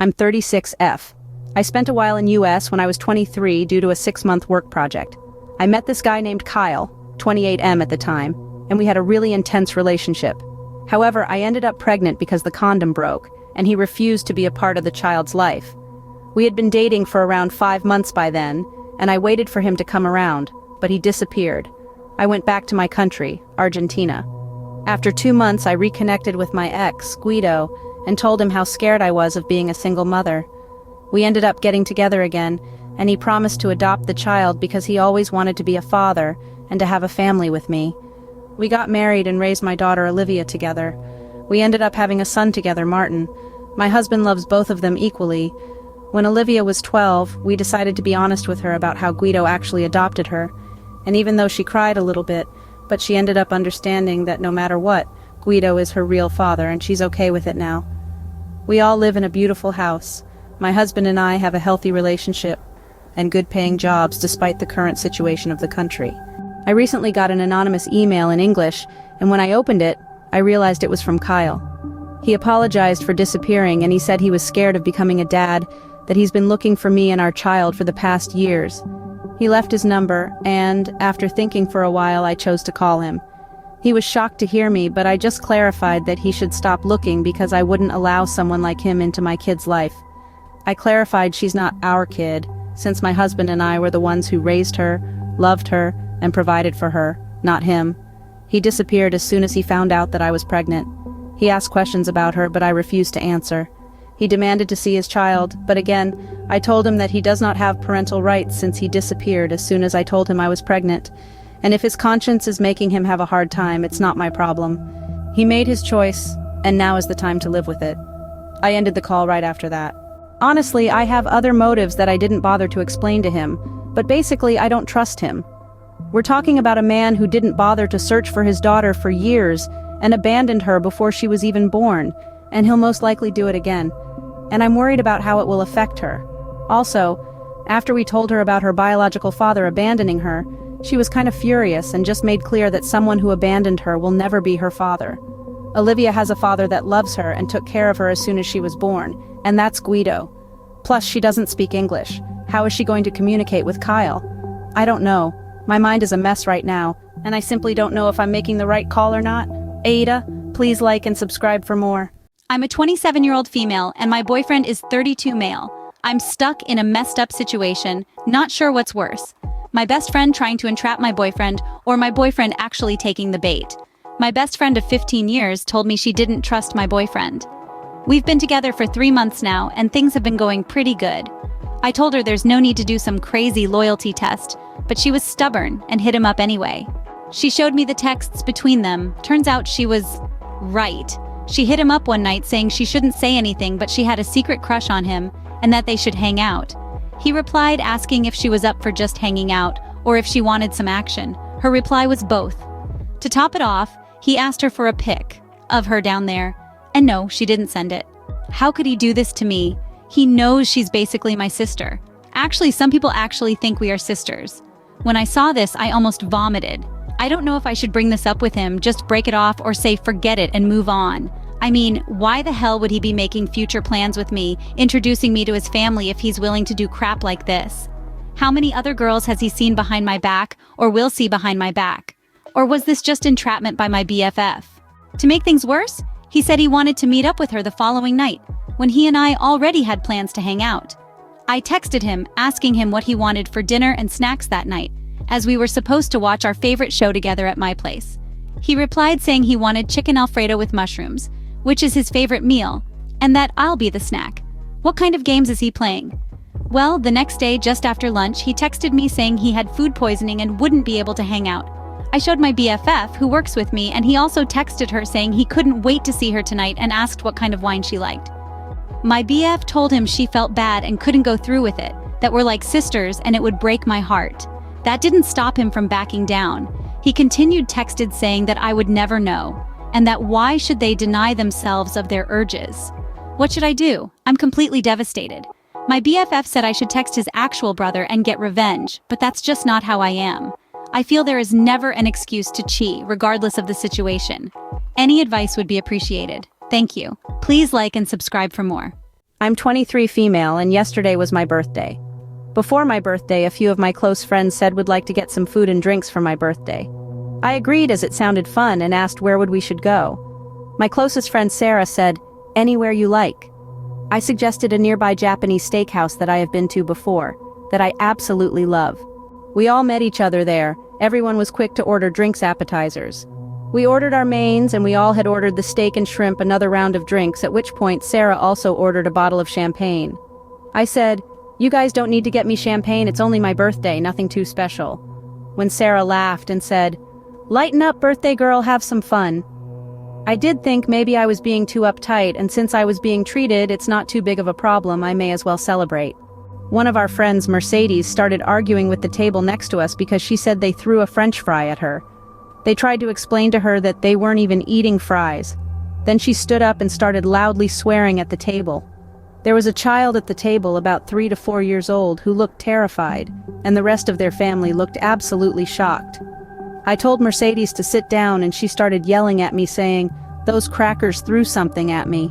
I'm 36F. I spent a while in US when I was 23 due to a 6-month work project. I met this guy named Kyle, 28M at the time, and we had a really intense relationship. However, I ended up pregnant because the condom broke, and he refused to be a part of the child's life. We had been dating for around 5 months by then, and I waited for him to come around, but he disappeared. I went back to my country, Argentina. After 2 months, I reconnected with my ex, Guido, and told him how scared I was of being a single mother. We ended up getting together again, and he promised to adopt the child because he always wanted to be a father and to have a family with me. We got married and raised my daughter Olivia together. We ended up having a son together, Martin. My husband loves both of them equally. When Olivia was 12, we decided to be honest with her about how Guido actually adopted her. And even though she cried a little bit, but she ended up understanding that no matter what, Guido is her real father and she's okay with it now. We all live in a beautiful house. My husband and I have a healthy relationship and good-paying jobs despite the current situation of the country. I recently got an anonymous email in English, and when I opened it, I realized it was from Kyle. He apologized for disappearing, and he said he was scared of becoming a dad, that he's been looking for me and our child for the past years. He left his number, and, after thinking for a while, I chose to call him. He was shocked to hear me, but I just clarified that he should stop looking because I wouldn't allow someone like him into my kid's life. I clarified she's not our kid, since my husband and I were the ones who raised her, loved her, and provided for her, not him. He disappeared as soon as he found out that I was pregnant. He asked questions about her, but I refused to answer. He demanded to see his child, but again, I told him that he does not have parental rights since he disappeared as soon as I told him I was pregnant. And if his conscience is making him have a hard time, it's not my problem. He made his choice, and now is the time to live with it. I ended the call right after that. Honestly, I have other motives that I didn't bother to explain to him, but basically I don't trust him. We're talking about a man who didn't bother to search for his daughter for years and abandoned her before she was even born, and he'll most likely do it again. And I'm worried about how it will affect her. Also, after we told her about her biological father abandoning her, she was kind of furious and just made clear that someone who abandoned her will never be her father. Olivia has a father that loves her and took care of her as soon as she was born, and that's Guido. Plus, she doesn't speak English. How is she going to communicate with Kyle? I don't know. My mind is a mess right now, and I simply don't know if I'm making the right call or not. AITA, please like and subscribe for more. I'm a 27-year-old female, and my boyfriend is 32 male. I'm stuck in a messed up situation, not sure what's worse. My best friend trying to entrap my boyfriend, or my boyfriend actually taking the bait. My best friend of 15 years told me she didn't trust my boyfriend. We've been together for 3 months now, and things have been going pretty good. I told her there's no need to do some crazy loyalty test, but she was stubborn and hit him up anyway. She showed me the texts between them. Turns out she was right. She hit him up one night saying she shouldn't say anything, but she had a secret crush on him and that they should hang out. He replied asking if she was up for just hanging out or if she wanted some action. Her reply was both. To top it off, he asked her for a pic of her down there, and no, she didn't send it. How could he do this to me? He knows she's basically my sister. Actually, some people actually think we are sisters. When I saw this, I almost vomited. I don't know if I should bring this up with him, just break it off, or say forget it and move on. I mean, why the hell would he be making future plans with me, introducing me to his family if he's willing to do crap like this? How many other girls has he seen behind my back, or will see behind my back? Or was this just entrapment by my BFF? To make things worse, he said he wanted to meet up with her the following night, when he and I already had plans to hang out. I texted him, asking him what he wanted for dinner and snacks that night, as we were supposed to watch our favorite show together at my place. He replied saying he wanted chicken Alfredo with mushrooms, which is his favorite meal, and that I'll be the snack. What kind of games is he playing? Well, the next day, just after lunch, he texted me saying he had food poisoning and wouldn't be able to hang out. I showed my BFF, who works with me, and he also texted her saying he couldn't wait to see her tonight and asked what kind of wine she liked. My BF told him she felt bad and couldn't go through with it, that we're like sisters and it would break my heart. That didn't stop him from backing down. He continued texted saying that I would never know, and that why should they deny themselves of their urges? What should I do? I'm completely devastated. My BFF said I should text his actual brother and get revenge, but that's just not how I am. I feel there is never an excuse to cheat, regardless of the situation. Any advice would be appreciated. Thank you. Please like and subscribe for more. I'm 23 female and yesterday was my birthday. Before my birthday, a few of my close friends said would like to get some food and drinks for my birthday. I agreed as it sounded fun and asked where would we should go. My closest friend Sarah said, anywhere you like. I suggested a nearby Japanese steakhouse that I have been to before, that I absolutely love. We all met each other there. Everyone was quick to order drinks appetizers. We ordered our mains and we all had ordered the steak and shrimp another round of drinks, at which point Sarah also ordered a bottle of champagne. I said, you guys don't need to get me champagne, it's only my birthday, nothing too special. When Sarah laughed and said, lighten up, birthday girl, have some fun. I did think maybe I was being too uptight, and since I was being treated, it's not too big of a problem, I may as well celebrate. One of our friends, Mercedes, started arguing with the table next to us because she said they threw a French fry at her. They tried to explain to her that they weren't even eating fries. Then she stood up and started loudly swearing at the table. There was a child at the table about 3 to 4 years old who looked terrified, and the rest of their family looked absolutely shocked. I told Mercedes to sit down and she started yelling at me saying, those crackers threw something at me.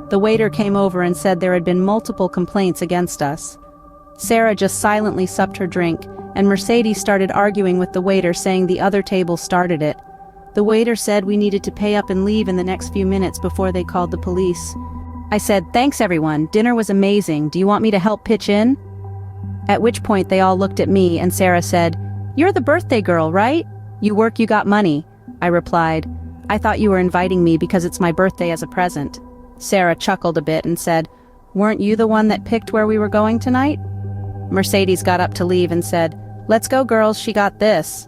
The waiter came over and said there had been multiple complaints against us. Sarah just silently supped her drink, and Mercedes started arguing with the waiter saying the other table started it. The waiter said we needed to pay up and leave in the next few minutes before they called the police. I said, thanks everyone, dinner was amazing, do you want me to help pitch in? At which point they all looked at me and Sarah said, you're the birthday girl, right? You work, you got money. I replied, I thought you were inviting me because it's my birthday as a present. Sarah chuckled a bit and said, weren't you the one that picked where we were going tonight? Mercedes got up to leave and said, let's go girls, she got this.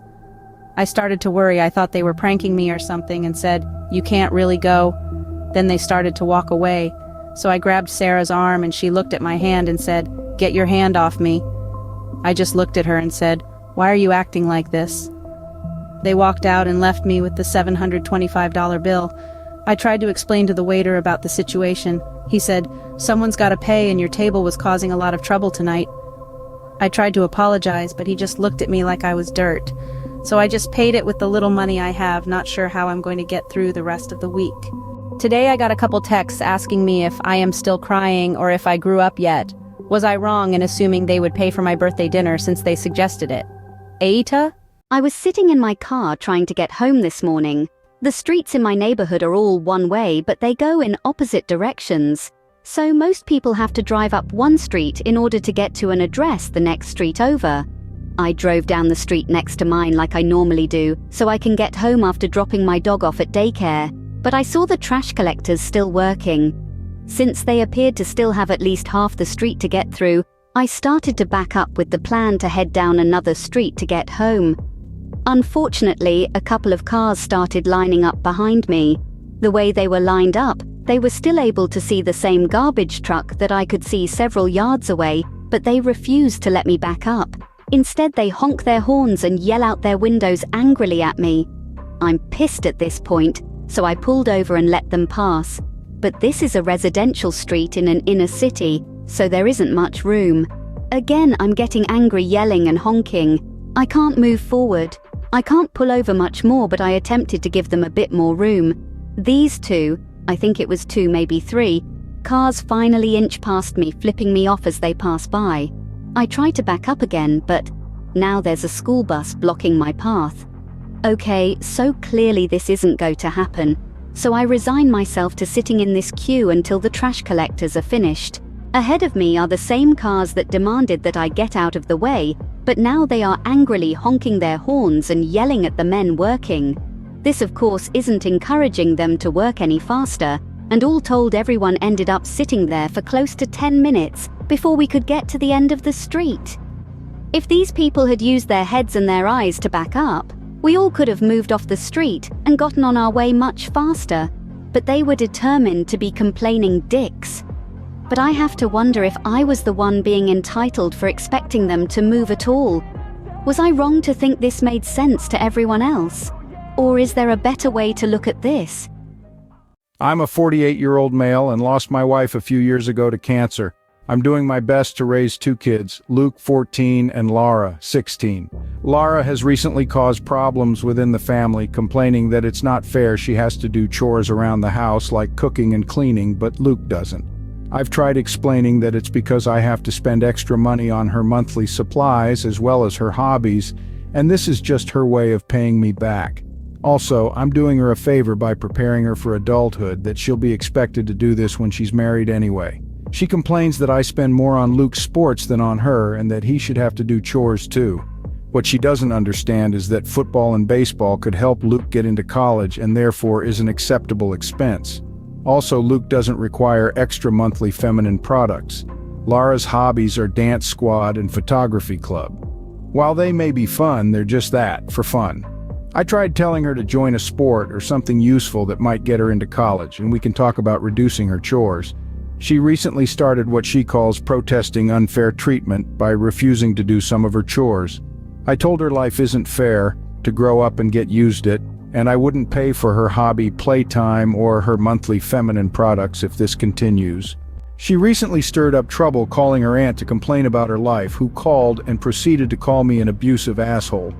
I started to worry, I thought they were pranking me or something, and said, you can't really go. Then they started to walk away, so I grabbed Sarah's arm and she looked at my hand and said, get your hand off me. I just looked at her and said, why are you acting like this? They walked out and left me with the $725 bill. I tried to explain to the waiter about the situation. He said, someone's gotta pay and your table was causing a lot of trouble tonight. I tried to apologize, but he just looked at me like I was dirt. So I just paid it with the little money I have, not sure how I'm going to get through the rest of the week. Today I got a couple texts asking me if I am still crying or if I grew up yet. Was I wrong in assuming they would pay for my birthday dinner since they suggested it? AITA? I was sitting in my car trying to get home this morning. The streets in my neighborhood are all one way, but they go in opposite directions. So most people have to drive up one street in order to get to an address the next street over. I drove down the street next to mine like I normally do, so I can get home after dropping my dog off at daycare, but I saw the trash collectors still working. Since they appeared to still have at least half the street to get through, I started to back up with the plan to head down another street to get home. Unfortunately, a couple of cars started lining up behind me. The way they were lined up, they were still able to see the same garbage truck that I could see several yards away, but they refused to let me back up. Instead, they honk their horns and yell out their windows angrily at me. I'm pissed at this point, so I pulled over and let them pass. But this is a residential street in an inner city, so there isn't much room. Again, I'm getting angry, yelling and honking. I can't move forward. I can't pull over much more, but I attempted to give them a bit more room. These two, I think it was 2, maybe 3, cars finally inch past me, flipping me off as they pass by. I try to back up again, but now there's a school bus blocking my path. Okay, so clearly this isn't going to happen, so I resign myself to sitting in this queue until the trash collectors are finished. Ahead of me are the same cars that demanded that I get out of the way, but now they are angrily honking their horns and yelling at the men working. This of course isn't encouraging them to work any faster, and all told everyone ended up sitting there for close to 10 minutes before we could get to the end of the street. If these people had used their heads and their eyes to back up, we all could have moved off the street and gotten on our way much faster, but they were determined to be complaining dicks. But I have to wonder if I was the one being entitled for expecting them to move at all. Was I wrong to think this made sense to everyone else? Or is there a better way to look at this? I'm a 48-year-old male and lost my wife a few years ago to cancer. I'm doing my best to raise 2 kids, Luke, 14, and Laura, 16. Laura has recently caused problems within the family, complaining that it's not fair she has to do chores around the house like cooking and cleaning, but Luke doesn't. I've tried explaining that it's because I have to spend extra money on her monthly supplies as well as her hobbies, and this is just her way of paying me back. Also, I'm doing her a favor by preparing her for adulthood, that she'll be expected to do this when she's married anyway. She complains that I spend more on Luke's sports than on her and that he should have to do chores too. What she doesn't understand is that football and baseball could help Luke get into college and therefore is an acceptable expense. Also, Luke doesn't require extra monthly feminine products. Lara's hobbies are dance squad and photography club. While they may be fun, they're just that, for fun. I tried telling her to join a sport or something useful that might get her into college, and we can talk about reducing her chores. She recently started what she calls protesting unfair treatment by refusing to do some of her chores. I told her life isn't fair, to grow up and get used it, and I wouldn't pay for her hobby playtime or her monthly feminine products if this continues. She recently stirred up trouble calling her aunt to complain about her life, who called and proceeded to call me an abusive asshole.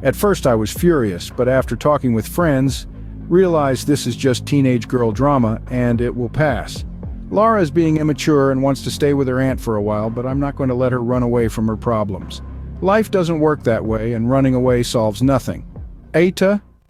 At first I was furious, but after talking with friends, realized this is just teenage girl drama and it will pass. Lara is being immature and wants to stay with her aunt for a while, but I'm not going to let her run away from her problems. Life doesn't work that way, and running away solves nothing. AITA,